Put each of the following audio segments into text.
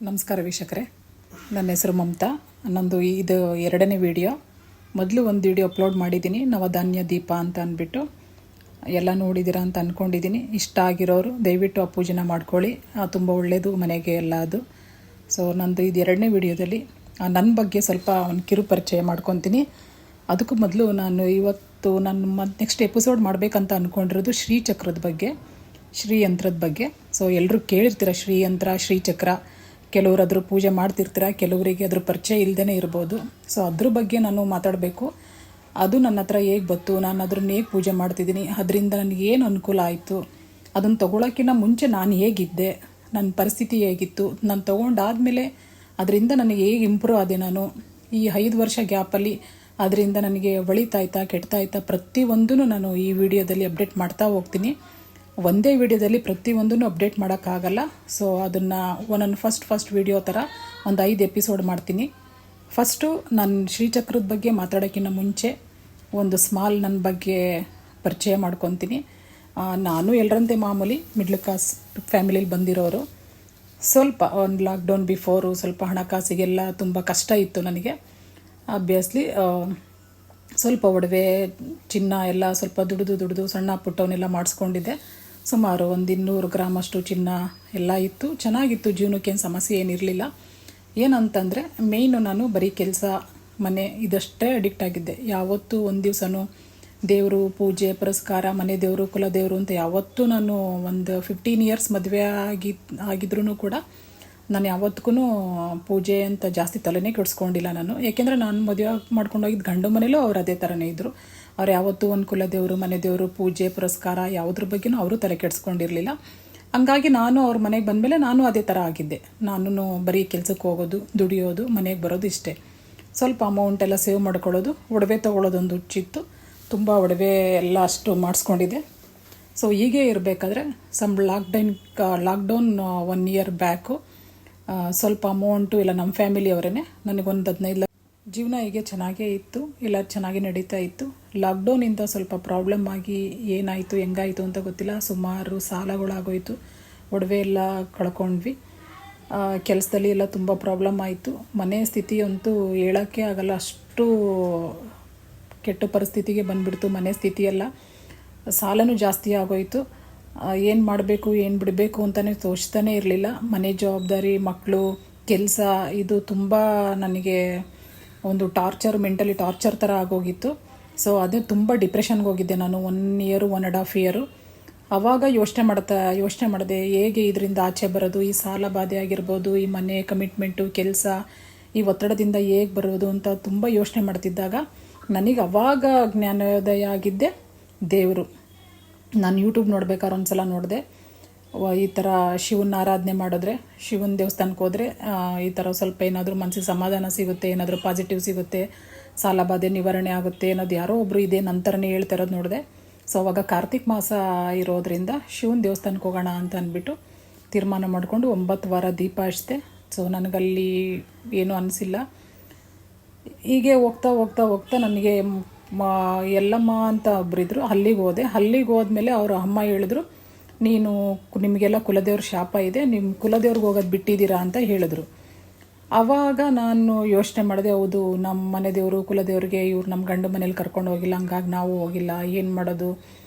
ನಮಸ್ಕಾರ ವೀಕ್ಷಕರೇ, ನನ್ನ ಹೆಸರು ಮಮತಾ. ನಂದು ಇದು ಎರಡನೇ ವಿಡಿಯೋ. ಮೊದಲು ಒಂದು ವಿಡಿಯೋ ಅಪ್ಲೋಡ್ ಮಾಡಿದ್ದೀನಿ, ನವಧಾನ್ಯ ದೀಪ ಅಂತ ಅಂದ್ಬಿಟ್ಟು. ಎಲ್ಲ ನೋಡಿದ್ದೀರಾ ಅಂತ ಅಂದ್ಕೊಂಡಿದ್ದೀನಿ. ಇಷ್ಟ ಆಗಿರೋರು ದಯವಿಟ್ಟು ಆ ಪೂಜೆನ ಮಾಡ್ಕೊಳ್ಳಿ, ತುಂಬ ಒಳ್ಳೆಯದು ಮನೆಗೆ ಎಲ್ಲ ಅದು. ಸೊ ನಂದು ಇದು ಎರಡನೇ ವಿಡಿಯೋದಲ್ಲಿ ನನ್ನ ಬಗ್ಗೆ ಸ್ವಲ್ಪ ಒಂದು ಕಿರು ಪರಿಚಯ ಮಾಡ್ಕೊತೀನಿ. ಅದಕ್ಕೂ ಮೊದಲು ಇವತ್ತು ನಾನು ನೆಕ್ಸ್ಟ್ ಎಪಿಸೋಡ್ ಮಾಡಬೇಕಂತ ಅಂದ್ಕೊಂಡಿರೋದು ಶ್ರೀಚಕ್ರದ ಬಗ್ಗೆ, ಶ್ರೀಯಂತ್ರದ ಬಗ್ಗೆ. ಸೊ ಎಲ್ಲರೂ ಕೇಳಿರ್ತೀರ ಶ್ರೀಯಂತ್ರ, ಶ್ರೀಚಕ್ರ. ಕೆಲವರು ಅದ್ರ ಪೂಜೆ ಮಾಡ್ತಿರ್ತೀರ, ಕೆಲವರಿಗೆ ಅದ್ರ ಪರಿಚಯ ಇಲ್ಲದೇ ಇರ್ಬೋದು. ಸೊ ಅದ್ರ ಬಗ್ಗೆ ನಾನು ಮಾತಾಡಬೇಕು. ಅದು ನನ್ನ ಹತ್ರ ಹೇಗೆ ಬಂತು, ನಾನು ಅದನ್ನು ಹೇಗೆ ಪೂಜೆ ಮಾಡ್ತಿದ್ದೀನಿ, ಅದರಿಂದ ನನಗೇನು ಅನುಕೂಲ ಆಯಿತು, ಅದನ್ನು ತೊಗೊಳಕ್ಕಿಂತ ಮುಂಚೆ ನಾನು ಹೇಗಿದ್ದೆ, ನನ್ನ ಪರಿಸ್ಥಿತಿ ಹೇಗಿತ್ತು, ನಾನು ತೊಗೊಂಡಾದಮೇಲೆ ಅದರಿಂದ ನನಗೆ ಹೇಗೆ ಇಂಪ್ರೂವ್ ಆದೆ, ನಾನು ಈ 5 ವರ್ಷ ಗ್ಯಾಪಲ್ಲಿ ಅದರಿಂದ ನನಗೆ ಒಳಿತಾಯ್ತಾ ಕೆಡ್ತಾಯ್ತಾ ಪ್ರತಿಯೊಂದೂ ನಾನು ಈ ವಿಡಿಯೋದಲ್ಲಿ ಅಪ್ಡೇಟ್ ಮಾಡ್ತಾ ಹೋಗ್ತೀನಿ. ಒಂದೇ ವಿಡಿಯೋದಲ್ಲಿ ಪ್ರತಿಯೊಂದನ್ನು ಅಪ್ಡೇಟ್ ಮಾಡೋಕ್ಕಾಗಲ್ಲ. ಸೊ ಅದನ್ನು ಒಂದೊಂದು ಫಸ್ಟ್ ವಿಡಿಯೋ ಥರ ಒಂದು 5 ಎಪಿಸೋಡ್ ಮಾಡ್ತೀನಿ. ಫಸ್ಟು ನಾನು ಶ್ರೀಚಕ್ರದ ಬಗ್ಗೆ ಮಾತಾಡೋಕ್ಕಿಂತ ಮುಂಚೆ ಒಂದು ಸ್ಮಾಲ್ ನನ್ನ ಬಗ್ಗೆ ಪರಿಚಯ ಮಾಡ್ಕೊತೀನಿ. ನಾನು ಎಲ್ಲರಂತೆ ಮಾಮೂಲಿ ಮಿಡ್ಲ್ ಕ್ಲಾಸ್ ಫ್ಯಾಮಿಲಿಲಿ ಬಂದಿರೋರು. ಸ್ವಲ್ಪ ಒಂದು ಲಾಕ್ಡೌನ್ ಬಿಫೋರು ಸ್ವಲ್ಪ ಹಣಕಾಸಿಗೆಲ್ಲ ತುಂಬ ಕಷ್ಟ ಇತ್ತು ನನಗೆ. ಆಬ್ವಿಯಸ್ಲಿ ಸ್ವಲ್ಪ ಒಡವೆ ಚಿನ್ನ ಎಲ್ಲ ಸ್ವಲ್ಪ ದುಡಿದು ಸಣ್ಣ ಪುಟ್ಟವನ್ನೆಲ್ಲ ಮಾಡಿಸ್ಕೊಂಡಿದ್ದೆ. ಸುಮಾರು ಒಂದು 200 ಗ್ರಾಮ್ ಅಷ್ಟು ಚಿನ್ನ ಎಲ್ಲ ಇತ್ತು. ಚೆನ್ನಾಗಿತ್ತು, ಜೀವನಕ್ಕೇನು ಸಮಸ್ಯೆ ಏನಿರಲಿಲ್ಲ. ಏನಂತಂದರೆ ಮೇಯ್ನು ನಾನು ಬರೀ ಕೆಲಸ, ಮನೆ ಇದಷ್ಟೇ ಅಡಿಕ್ಟ್ ಆಗಿದ್ದೆ. ಯಾವತ್ತೂ ಒಂದು ದಿವಸನೂ ದೇವರು ಪೂಜೆ ಪುರಸ್ಕಾರ, ಮನೆ ದೇವರು ಕುಲದೇವರು ಅಂತ ಯಾವತ್ತೂ ನಾನು ಒಂದು 15 ಇಯರ್ಸ್ ಮದುವೆ ಆಗಿದ್ರೂ ಕೂಡ ನಾನು ಯಾವತ್ತಿಗೂ ಪೂಜೆ ಅಂತ ಜಾಸ್ತಿ ತಲೆನೇ ಕೆಡಿಸ್ಕೊಂಡಿಲ್ಲ ನಾನು. ಏಕೆಂದರೆ ನಾನು ಮದುವೆ ಮಾಡ್ಕೊಂಡೋಗಿದ್ದು ಗಂಡು ಮನೇಲೂ ಅವ್ರು ಅದೇ ಥರನೇ ಇದ್ದರು. ಅವ್ರು ಯಾವತ್ತೂ ಒಂದು ಕುಲದೇವರು ಮನೆ ದೇವರು ಪೂಜೆ ಪುರಸ್ಕಾರ ಯಾವುದ್ರ ಬಗ್ಗೆನೂ ಅವರು ತಲೆ ಕೆಡಿಸ್ಕೊಂಡಿರಲಿಲ್ಲ. ಹಂಗಾಗಿ ನಾನು ಅವ್ರ ಮನೆಗೆ ಬಂದಮೇಲೆ ನಾನು ಅದೇ ಥರ ಆಗಿದ್ದೆ. ನಾನು ಬರೀ ಕೆಲಸಕ್ಕೆ ಹೋಗೋದು, ದುಡಿಯೋದು, ಮನೆಗೆ ಬರೋದು ಇಷ್ಟೇ. ಸ್ವಲ್ಪ ಅಮೌಂಟೆಲ್ಲ ಸೇವ್ ಮಾಡ್ಕೊಳ್ಳೋದು, ಒಡವೆ ತೊಗೊಳ್ಳೋದೊಂದು ಹುಚ್ಚಿತ್ತು. ತುಂಬ ಒಡವೆ ಎಲ್ಲ ಅಷ್ಟು ಮಾಡಿಸ್ಕೊಂಡಿದ್ದೆ. ಸೊ ಹೀಗೆ ಇರಬೇಕಾದ್ರೆ ಲಾಕ್ಡೌನ್ 1 ಇಯರ್ ಬ್ಯಾಕು ಸ್ವಲ್ಪ ಅಮೌಂಟು ಇಲ್ಲ ನಮ್ಮ ಫ್ಯಾಮಿಲಿಯವರೇ ನನಗೊಂದು 15 ಲಕ್ಷ ಜೀವನ ಹೀಗೆ ಚೆನ್ನಾಗೇ ಇತ್ತು, ಎಲ್ಲ ಚೆನ್ನಾಗಿ ನಡೀತಾ ಇತ್ತು. ಲಾಕ್ಡೌನಿಂದ ಸ್ವಲ್ಪ ಪ್ರಾಬ್ಲಮ್ ಆಗಿ ಏನಾಯಿತು ಹೆಂಗಾಯಿತು ಅಂತ ಗೊತ್ತಿಲ್ಲ, ಸುಮಾರು ಸಾಲಗಳಾಗೋಯಿತು, ಒಡವೆ ಎಲ್ಲ ಕಳ್ಕೊಂಡ್ವಿ. ಕೆಲಸದಲ್ಲಿ ಎಲ್ಲ ತುಂಬ ಪ್ರಾಬ್ಲಮ್ ಆಯಿತು. ಮನೆ ಸ್ಥಿತಿ ಅಂತೂ ಹೇಳೋಕ್ಕೆ ಆಗಲ್ಲ, ಅಷ್ಟು ಕೆಟ್ಟ ಪರಿಸ್ಥಿತಿಗೆ ಬಂದುಬಿಡ್ತು ಮನೆ ಸ್ಥಿತಿಯೆಲ್ಲ. ಸಾಲನೂ ಜಾಸ್ತಿ ಆಗೋಯಿತು. ಏನು ಮಾಡಬೇಕು ಏನು ಬಿಡಬೇಕು ಅಂತಲೇ ತೋಚ್ತಾನೇ ಇರಲಿಲ್ಲ. ಮನೆ ಜವಾಬ್ದಾರಿ, ಮಕ್ಕಳು, ಕೆಲಸ, ಇದು ತುಂಬ ನನಗೆ ಒಂದು ಮೆಂಟಲಿ ಟಾರ್ಚರ್ ಥರ ಆಗೋಗಿತ್ತು. ಸೊ ಅದು ತುಂಬ ಡಿಪ್ರೆಷನ್ಗೆ ಹೋಗಿದ್ದೆ ನಾನು 1 ಇಯರ್ 1.5 ಇಯರು. ಆವಾಗ ಯೋಚನೆ ಮಾಡಿದೆ ಹೇಗೆ ಇದರಿಂದ ಆಚೆ ಬರೋದು, ಈ ಸಾಲ ಬಾಧೆ ಆಗಿರ್ಬೋದು, ಈ ಮನೆ ಕಮಿಟ್ಮೆಂಟು, ಕೆಲಸ, ಈ ಒತ್ತಡದಿಂದ ಹೇಗೆ ಬರೋದು ಅಂತ ತುಂಬ ಯೋಚನೆ ಮಾಡ್ತಿದ್ದಾಗ ನನಗೆ ಅವಾಗ ಜ್ಞಾನೋದಯ ಆಗಿದ್ದೆ ದೇವರು. ನಾನು ಯೂಟ್ಯೂಬ್ ನೋಡ್ಬೇಕಾದ್ರೆ ಒಂದು ಸಲ ನೋಡಿದೆ, ಈ ಥರ ಶಿವನ ಆರಾಧನೆ ಮಾಡಿದ್ರೆ, ಶಿವನ ದೇವಸ್ಥಾನಕ್ಕೆ ಹೋದರೆ ಈ ಥರ ಸ್ವಲ್ಪ ಏನಾದರೂ ಮನಸ್ಸಿಗೆ ಸಮಾಧಾನ ಸಿಗುತ್ತೆ, ಏನಾದರೂ ಪಾಸಿಟಿವ್ ಸಿಗುತ್ತೆ, ಸಾಲ ಬಾಧೆ ನಿವಾರಣೆ ಆಗುತ್ತೆ ಅನ್ನೋದು ಯಾರೋ ಒಬ್ಬರು ಇದೇ ನಂತರನೇ ಹೇಳ್ತಾ ಇರೋದು ನೋಡಿದೆ. ಸೊ ಅವಾಗ ಕಾರ್ತಿಕ್ ಮಾಸ ಇರೋದ್ರಿಂದ ಶಿವನ ದೇವಸ್ಥಾನಕ್ಕೆ ಹೋಗೋಣ ಅಂತ ಅಂದ್ಬಿಟ್ಟು ತೀರ್ಮಾನ ಮಾಡಿಕೊಂಡು 9 ವಾರ ದೀಪ ಹಚ್ಚಿದೆ. ಸೊ ನನಗಲ್ಲಿ ಏನೂ ಅನಿಸಿಲ್ಲ. ಹೀಗೆ ಹೋಗ್ತಾ ನನಗೆ ಎಲ್ಲಮ್ಮ ಅಂತ ಒಬ್ಬರಿದ್ರು, ಅಲ್ಲಿಗೆ ಹೋದ್ಮೇಲೆ ಅವರು ಅಮ್ಮ ಹೇಳಿದ್ರು, ನೀನು ನಿಮಗೆಲ್ಲ ಕುಲದೇವ್ರ ಶಾಪ ಇದೆ, ನಿಮ್ಮ ಕುಲದೇವ್ರಿಗೆ ಹೋಗೋದು ಬಿಟ್ಟಿದ್ದೀರಾ ಅಂತ ಹೇಳಿದ್ರು. ಆವಾಗ ನಾನು ಯೋಚನೆ ಮಾಡಿದೆ, ಹೌದು ನಮ್ಮ ಮನೆ ದೇವರು ಕುಲದೇವ್ರಿಗೆ ಇವ್ರು ನಮ್ಮ ಗಂಡು ಮನೇಲಿ ಕರ್ಕೊಂಡು ಹೋಗಿಲ್ಲ, ಹಂಗಾಗಿ ನಾವು ಹೋಗಿಲ್ಲ, ಏನು ಮಾಡೋದು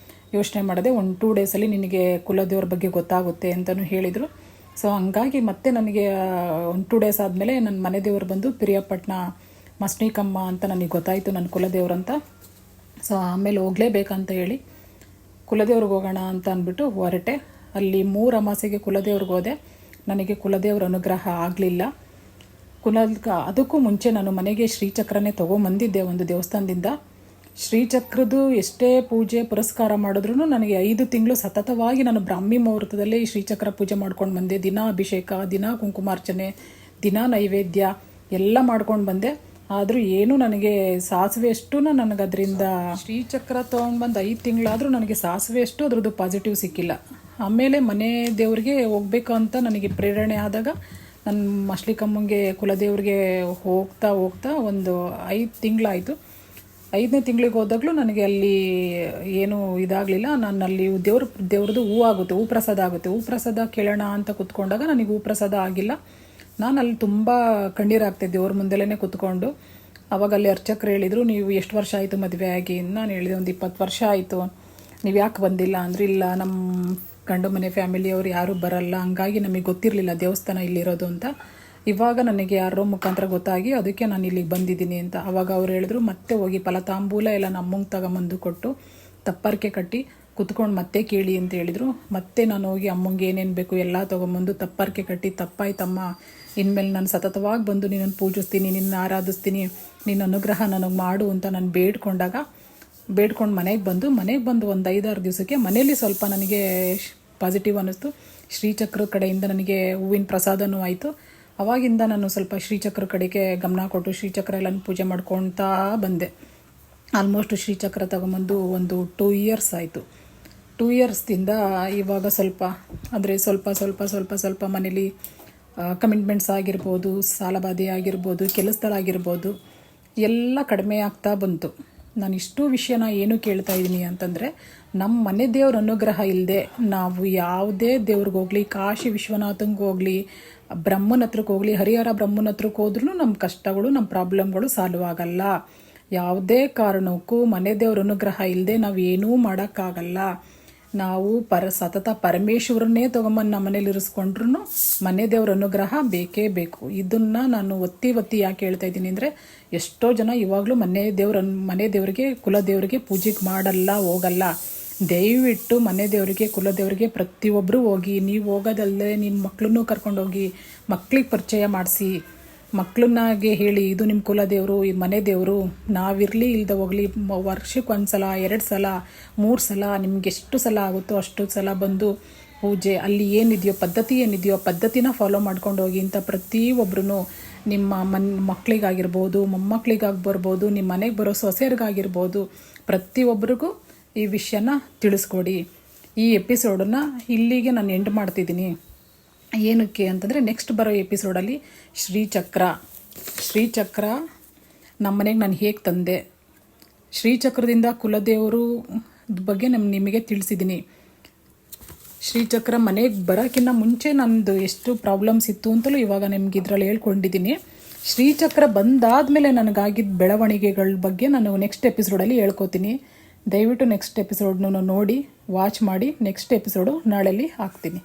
ಯೋಚನೆ ಮಾಡಿದೆ. 1-2 ಡೇಸಲ್ಲಿ ನಿನಗೆ ಕುಲದೇವ್ರ ಬಗ್ಗೆ ಗೊತ್ತಾಗುತ್ತೆ ಅಂತಲೂ ಹೇಳಿದರು. ಸೊ ಹಂಗಾಗಿ ಮತ್ತೆ ನನಗೆ 1-2 ಡೇಸ್ ಆದಮೇಲೆ ನನ್ನ ಮನೆ ದೇವರು ಬಂದು ಪಿರಿಯಾಪಟ್ಟಣ ಮಸ್ನಿಕಮ್ಮ ಅಂತ ನನಗೆ ಗೊತ್ತಾಯಿತು ನನ್ನ ಕುಲದೇವ್ರಂತ. ಸೊ ಆಮೇಲೆ ಹೋಗಲೇಬೇಕಂತ ಹೇಳಿ ಕುಲದೇವ್ರಿಗೆ ಹೋಗೋಣ ಅಂತ ಅಂದ್ಬಿಟ್ಟು ಹೊರಟೆ. ಅಲ್ಲಿ 3 ಅಮಾಸೆಗೆ ಕುಲದೇವ್ರಿಗೆ ಹೋದೆ. ನನಗೆ ಕುಲದೇವ್ರ ಅನುಗ್ರಹ ಆಗಲಿಲ್ಲ. ಅದಕ್ಕೂ ಮುಂಚೆ ನಾನು ಮನೆಗೆ ಶ್ರೀಚಕ್ರನೇ ತೊಗೊಂಬಂದಿದ್ದೆ ಒಂದು ದೇವಸ್ಥಾನದಿಂದ. ಶ್ರೀಚಕ್ರದ್ದು ಎಷ್ಟೇ ಪೂಜೆ ಪುರಸ್ಕಾರ ಮಾಡಿದ್ರೂ ನನಗೆ 5 ತಿಂಗಳು ಸತತವಾಗಿ ನಾನು ಬ್ರಾಹ್ಮಿ ಮುಹೂರ್ತದಲ್ಲೇ ಈ ಶ್ರೀಚಕ್ರ ಪೂಜೆ ಮಾಡ್ಕೊಂಡು ಬಂದೆ. ದಿನ ಅಭಿಷೇಕ, ದಿನ ಕುಂಕುಮಾರ್ಚನೆ, ದಿನ ನೈವೇದ್ಯ ಎಲ್ಲ ಮಾಡ್ಕೊಂಡು ಬಂದೆ. ಆದರೂ ಏನೂ ನನಗೆ ಸಾಸಿವೆ ಅಷ್ಟು ನನಗೆ ಅದರಿಂದ ಶ್ರೀಚಕ್ರ ತೊಗೊಂಡು ಬಂದು 5 ತಿಂಗಳಾದರೂ ನನಗೆ ಸಾಸಿವೆ ಅಷ್ಟು ಅದ್ರದ್ದು ಪಾಸಿಟಿವ್ ಸಿಕ್ಕಿಲ್ಲ. ಆಮೇಲೆ ಮನೆ ದೇವ್ರಿಗೆ ಹೋಗ್ಬೇಕು ಅಂತ ನನಗೆ ಪ್ರೇರಣೆ ಆದಾಗ ನನ್ನ ಮಸ್ಲಿಕಮ್ಮಂಗೆ ಕುಲದೇವ್ರಿಗೆ ಹೋಗ್ತಾ ಒಂದು 5 ತಿಂಗಳಾಯಿತು. 5ನೇ ತಿಂಗಳಿಗೆ ಹೋದಾಗಲೂ ನನಗೆ ಅಲ್ಲಿ ಏನೂ ಇದಾಗಲಿಲ್ಲ. ನಾನು ಅಲ್ಲಿ ದೇವ್ರದ್ದು ಹೂ ಪ್ರಸಾದ ಆಗುತ್ತೆ, ಹೂ ಪ್ರಸಾದ ಕೇಳೋಣ ಅಂತ ಕೂತ್ಕೊಂಡಾಗ ನನಗೆ ಹೂ ಪ್ರಸಾದ ಆಗಿಲ್ಲ. ನಾನು ಅಲ್ಲಿ ತುಂಬ ಕಣ್ಣೀರಾಗ್ತಿದ್ದೆ ಅವ್ರ ಮುಂದೆಲೇ ಕೂತ್ಕೊಂಡು. ಅವಾಗ ಅಲ್ಲಿ ಅರ್ಚಕರು ಹೇಳಿದರು, ನೀವು ಎಷ್ಟು ವರ್ಷ ಆಯಿತು ಮದುವೆ ಆಗಿ? ನಾನು ಹೇಳಿದೆ, ಒಂದು 20 ವರ್ಷ ಆಯಿತು. ನೀವು ಯಾಕೆ ಬಂದಿಲ್ಲ ಅಂದ್ರೆ, ಇಲ್ಲ ನಮ್ಮ ಗಂಡು ಮನೆ ಫ್ಯಾಮಿಲಿಯವರು ಯಾರೂ ಬರಲ್ಲ, ಹಂಗಾಗಿ ನಮಗೆ ಗೊತ್ತಿರಲಿಲ್ಲ ದೇವಸ್ಥಾನ ಇಲ್ಲಿರೋದು ಅಂತ. ಇವಾಗ ನನಗೆ ಯಾರೋ ಮುಖಾಂತರ ಗೊತ್ತಾಗಿ ಅದಕ್ಕೆ ನಾನು ಇಲ್ಲಿಗೆ ಬಂದಿದ್ದೀನಿ ಅಂತ. ಅವಾಗ ಅವ್ರು ಹೇಳಿದ್ರು, ಮತ್ತೆ ಹೋಗಿ ಫಲತಾಂಬೂಲ ಎಲ್ಲ ನಮ್ಮಂಗೆ ತಗೊಂಬಂದು ಕೊಟ್ಟು ತಪ್ಪರ್ಕೆ ಕಟ್ಟಿ ಕುತ್ಕೊಂಡು ಮತ್ತೆ ಕೇಳಿ ಅಂತ ಹೇಳಿದರು. ಮತ್ತೆ ನಾನು ಹೋಗಿ ಅಮ್ಮಂಗೆ ಏನೇನು ಬೇಕು ಎಲ್ಲ ತೊಗೊಂಬಂದು ತಪ್ಪರ್ಕೆ ಕಟ್ಟಿ, ತಪ್ಪಾಯ್ತಮ್ಮ, ಇನ್ಮೇಲೆ ನಾನು ಸತತವಾಗಿ ಬಂದು ನಿನ್ನನ್ನು ಪೂಜಿಸ್ತೀನಿ, ನಿನ್ನ ಆರಾಧಿಸ್ತೀನಿ, ನಿನ್ನ ಅನುಗ್ರಹ ನನಗೆ ಮಾಡು ಅಂತ ನಾನು ಬೇಡ್ಕೊಂಡು ಮನೆಗೆ ಬಂದು ಒಂದು 5-6 ದಿವಸಕ್ಕೆ ಮನೇಲಿ ಸ್ವಲ್ಪ ನನಗೆ ಪಾಸಿಟಿವ್ ಅನ್ನಿಸ್ತು. ಶ್ರೀಚಕ್ರ ಕಡೆಯಿಂದ ನನಗೆ ಹೂವಿನ ಪ್ರಸಾದನೂ ಆಯಿತು. ಅವಾಗಿಂದ ನಾನು ಸ್ವಲ್ಪ ಶ್ರೀಚಕ್ರ ಕಡೆಗೆ ಗಮನ ಕೊಟ್ಟು ಶ್ರೀಚಕ್ರ ಎಲ್ಲ ಪೂಜೆ ಮಾಡ್ಕೊಳ್ತಾ ಬಂದೆ. ಆಲ್ಮೋಸ್ಟ್ ಶ್ರೀಚಕ್ರ ತಗೊಂಬಂದು ಒಂದು 2 ಇಯರ್ಸ್ ಆಯಿತು. 2 ಇಯರ್ಸ್ದಿಂದ ಇವಾಗ ಸ್ವಲ್ಪ ಅಂದರೆ ಸ್ವಲ್ಪ ಮನೇಲಿ ಕಮಿಟ್ಮೆಂಟ್ಸ್ ಆಗಿರ್ಬೋದು, ಸಾಲಬಾಧೆ ಆಗಿರ್ಬೋದು, ಕೆಲಸದಲ್ಲಾಗಿರ್ಬೋದು ಎಲ್ಲ ಕಡಿಮೆ ಆಗ್ತಾ ಬಂತು. ನಾನು ಇಷ್ಟು ವಿಷಯನ ಏನು ಕೇಳ್ತಾ ಇದ್ದೀನಿ ಅಂತಂದರೆ, ನಮ್ಮ ಮನೆ ದೇವ್ರ ಅನುಗ್ರಹ ಇಲ್ಲದೆ ನಾವು ಯಾವುದೇ ದೇವ್ರಿಗೆ ಹೋಗಲಿ, ಕಾಶಿ ವಿಶ್ವನಾಥಂಗೆ ಹೋಗಲಿ, ಬ್ರಹ್ಮನ ಹತ್ರಕ್ಕೆ ಹೋಗಲಿ, ಹರಿಹರ ಬ್ರಹ್ಮನ ಹತ್ರಕ್ಕೆ ಹೋದ್ರೂ ನಮ್ಮ ಕಷ್ಟಗಳು, ನಮ್ಮ ಪ್ರಾಬ್ಲಮ್ಗಳು ಸಾಲ್ವ್ ಆಗಲ್ಲ. ಯಾವುದೇ ಕಾರಣಕ್ಕೂ ಮನೆ ದೇವ್ರ ಅನುಗ್ರಹ ಇಲ್ಲದೆ ನಾವು ಏನೂ ಮಾಡೋಕ್ಕಾಗಲ್ಲ. ನಾವು ಸತತ ಪರಮೇಶ್ವರನ್ನೇ ತೊಗೊಂಬಂದು ನಮ್ಮ ಮನೇಲಿ ಇರಿಸ್ಕೊಂಡ್ರು ಮನೆ ದೇವ್ರ ಅನುಗ್ರಹ ಬೇಕೇ ಬೇಕು. ಇದನ್ನು ನಾನು ಒತ್ತಿ ಯಾಕೆ ಹೇಳ್ತಾ ಇದ್ದೀನಿ ಅಂದರೆ, ಎಷ್ಟೋ ಜನ ಇವಾಗಲೂ ಮನೆ ದೇವರಿಗೆ ಕುಲದೇವರಿಗೆ ಪೂಜೆಗೆ ಮಾಡಲ್ಲ, ಹೋಗಲ್ಲ. ದಯವಿಟ್ಟು ಮನೆ ದೇವರಿಗೆ ಕುಲದೇವರಿಗೆ ಪ್ರತಿಯೊಬ್ಬರು ಹೋಗಿ. ನೀವು ಹೋಗೋದಲ್ಲದೆ ನಿಮ್ಮ ಮಕ್ಕಳನ್ನೂ ಕರ್ಕೊಂಡೋಗಿ ಮಕ್ಕಳಿಗೆ ಪರಿಚಯ ಮಾಡಿಸಿ, ಮಕ್ಕಳನ್ನಾಗೆ ಹೇಳಿ, ಇದು ನಿಮ್ಮ ಕುಲದೇವರು, ಈ ಮನೆ ದೇವರು, ನಾವಿರಲಿ ಇಲ್ಲದೆ ಹೋಗಲಿ, ವರ್ಷಕ್ಕೆ 1 ಸಲ 2 ಸಲ 3 ಸಲ ನಿಮ್ಗೆ ಎಷ್ಟು ಸಲ ಆಗುತ್ತೋ ಅಷ್ಟು ಸಲ ಬಂದು ಪೂಜೆ, ಅಲ್ಲಿ ಏನಿದೆಯೋ ಪದ್ಧತಿನ ಫಾಲೋ ಮಾಡ್ಕೊಂಡು ಹೋಗಿ ಅಂತ ಪ್ರತಿಯೊಬ್ಬರೂ ನಿಮ್ಮ ಮಕ್ಕಳಿಗಾಗಿರ್ಬೋದು, ಮೊಮ್ಮಕ್ಕಳಿಗಾಗ್ಬರ್ಬೋದು, ನಿಮ್ಮ ಮನೆಗೆ ಬರೋ ಸೊಸೆಯರಿಗಾಗಿರ್ಬೋದು, ಪ್ರತಿಯೊಬ್ಬರಿಗೂ ಈ ವಿಷಯನ ತಿಳಿಸ್ಕೊಡಿ. ಈ ಎಪಿಸೋಡನ್ನು ಇಲ್ಲಿಗೆ ನಾನು ಎಂಡ್ ಮಾಡ್ತಿದ್ದೀನಿ. ಏನಕ್ಕೆ ಅಂತಂದರೆ, ನೆಕ್ಸ್ಟ್ ಬರೋ ಎಪಿಸೋಡಲ್ಲಿ ಶ್ರೀಚಕ್ರ ನಮ್ಮ ಮನೆಗೆ ನಾನು ಹೇಗೆ ತಂದೆ, ಶ್ರೀಚಕ್ರದಿಂದ ಕುಲದೇವರು ಬಗ್ಗೆ ನಿಮಗೆ ತಿಳಿಸಿದ್ದೀನಿ. ಶ್ರೀಚಕ್ರ ಮನೆಗೆ ಬರೋಕ್ಕಿಂತ ಮುಂಚೆ ನಂದು ಎಷ್ಟು ಪ್ರಾಬ್ಲಮ್ಸ್ ಇತ್ತು ಅಂತಲೂ ಇವಾಗ ನಿಮ್ಗೆ ಇದರಲ್ಲಿ ಹೇಳ್ಕೊಂಡಿದ್ದೀನಿ. ಶ್ರೀಚಕ್ರ ಬಂದಾದಮೇಲೆ ನನಗಾಗಿದ್ದ ಬೆಳವಣಿಗೆಗಳ ಬಗ್ಗೆ ನಾನು ನೆಕ್ಸ್ಟ್ ಎಪಿಸೋಡಲ್ಲಿ ಹೇಳ್ಕೊತೀನಿ. ದಯವಿಟ್ಟು ನೆಕ್ಸ್ಟ್ ಎಪಿಸೋಡ್ನು ನೋಡಿ ವಾಚ್ ಮಾಡಿ. ನೆಕ್ಸ್ಟ್ ಎಪಿಸೋಡು ನಾಳೆಯಲ್ಲಿ ಹಾಕ್ತೀನಿ.